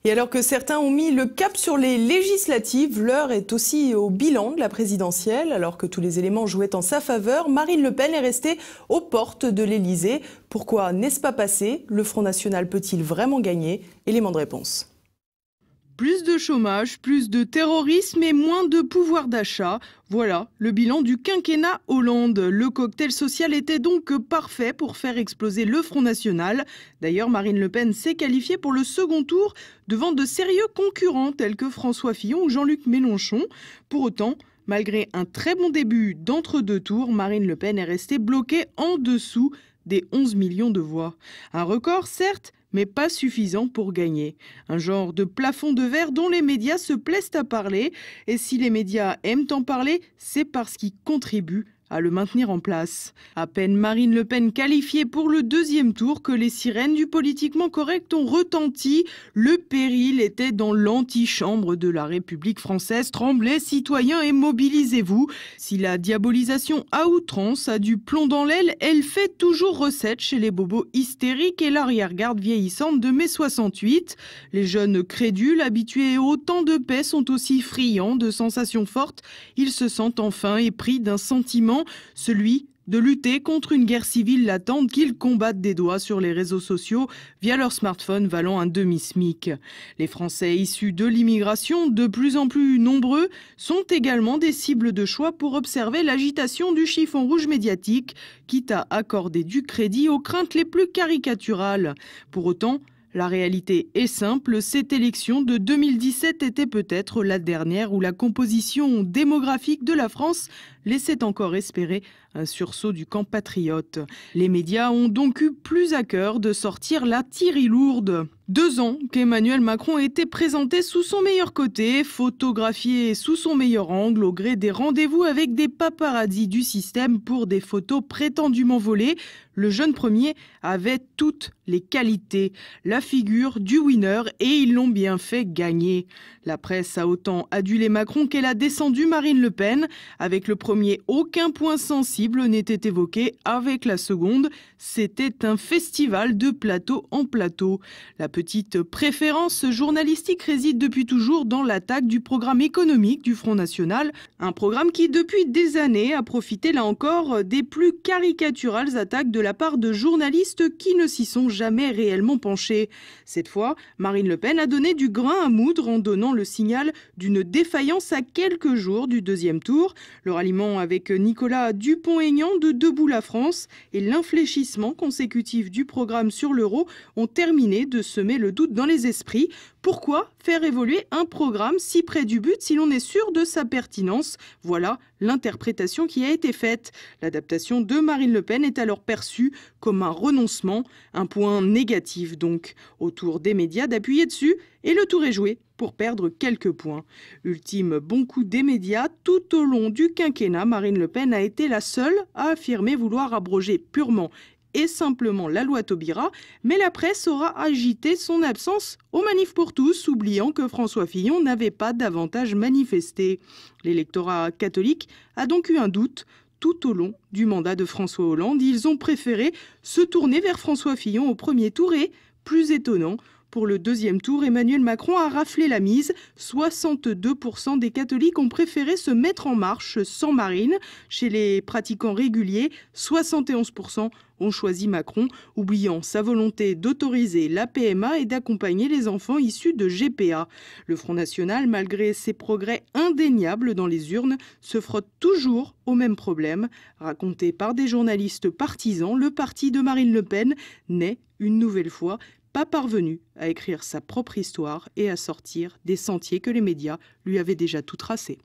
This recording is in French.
Et alors que certains ont mis le cap sur les législatives, l'heure est aussi au bilan de la présidentielle. Alors que tous les éléments jouaient en sa faveur, Marine Le Pen est restée aux portes de l'Elysée. Pourquoi n'est-ce pas passé? Le Front National peut-il vraiment gagner? Élément de réponse. Plus de chômage, plus de terrorisme et moins de pouvoir d'achat. Voilà le bilan du quinquennat Hollande. Le cocktail social était donc parfait pour faire exploser le Front National. D'ailleurs, Marine Le Pen s'est qualifiée pour le second tour devant de sérieux concurrents tels que François Fillon ou Jean-Luc Mélenchon. Pour autant, malgré un très bon début d'entre-deux tours, Marine Le Pen est restée bloquée en dessous des 11 millions de voix. Un record, certes, mais pas suffisant pour gagner. Un genre de plafond de verre dont les médias se plaisent à parler. Et si les médias aiment en parler, c'est parce qu'ils contribuent à le maintenir en place. À peine Marine Le Pen qualifiée pour le deuxième tour que les sirènes du politiquement correct ont retenti. Le péril était dans l'antichambre de la République française. Tremblez, citoyens, et mobilisez-vous. Si la diabolisation à outrance a du plomb dans l'aile, elle fait toujours recette chez les bobos hystériques et l'arrière-garde vieillissante de mai 68. Les jeunes crédules, habitués au temps de paix, sont aussi friands de sensations fortes. Ils se sentent enfin épris d'un sentiment, celui de lutter contre une guerre civile latente qu'ils combattent des doigts sur les réseaux sociaux via leur smartphone valant un demi-SMIC. Les Français issus de l'immigration, de plus en plus nombreux, sont également des cibles de choix pour observer l'agitation du chiffon rouge médiatique, quitte à accorder du crédit aux craintes les plus caricaturales. Pour autant, la réalité est simple, cette élection de 2017 était peut-être la dernière où la composition démographique de la France laissait encore espérer un sursaut du camp patriote. Les médias ont donc eu plus à cœur de sortir l'artillerie lourde. 2 ans qu'Emmanuel Macron était présenté sous son meilleur côté, photographié sous son meilleur angle au gré des rendez-vous avec des paparazzis du système pour des photos prétendument volées. Le jeune premier avait toutes les qualités, la figure du winner, et ils l'ont bien fait gagner. La presse a autant adulé Macron qu'elle a descendu Marine Le Pen. Avec le premier, aucun point sensible n'était évoqué. Avec la seconde, c'était un festival de plateau en plateau. La petite préférence journalistique réside depuis toujours dans l'attaque du programme économique du Front National. Un programme qui, depuis des années, a profité là encore des plus caricaturales attaques de la part de journalistes qui ne s'y sont jamais réellement penchés. Cette fois, Marine Le Pen a donné du grain à moudre en donnant le signal d'une défaillance à quelques jours du deuxième tour. Le ralliement avec Nicolas Dupont-Aignan de Debout la France et l'infléchissement consécutif du programme sur l'euro ont terminé de semer le doute dans les esprits. Pourquoi faire évoluer un programme si près du but si l'on est sûr de sa pertinence? Voilà l'interprétation qui a été faite. L'adaptation de Marine Le Pen est alors perçue comme un renoncement, un point négatif donc. Autour des médias d'appuyer dessus et le tour est joué pour perdre quelques points. Ultime bon coup des médias, tout au long du quinquennat, Marine Le Pen a été la seule à affirmer vouloir abroger purement et simplement la loi Taubira, mais la presse aura agité son absence aux manifs pour tous, oubliant que François Fillon n'avait pas davantage manifesté. L'électorat catholique a donc eu un doute. Tout au long du mandat de François Hollande, ils ont préféré se tourner vers François Fillon au premier tour et, plus étonnant, pour le deuxième tour, Emmanuel Macron a raflé la mise. 62% des catholiques ont préféré se mettre en marche sans Marine. Chez les pratiquants réguliers, 71% ont choisi Macron, oubliant sa volonté d'autoriser la PMA et d'accompagner les enfants issus de GPA. Le Front National, malgré ses progrès indéniables dans les urnes, se frotte toujours au même problème. Raconté par des journalistes partisans, le parti de Marine Le Pen n'est, une nouvelle fois, pas parvenu à écrire sa propre histoire et à sortir des sentiers que les médias lui avaient déjà tout tracés.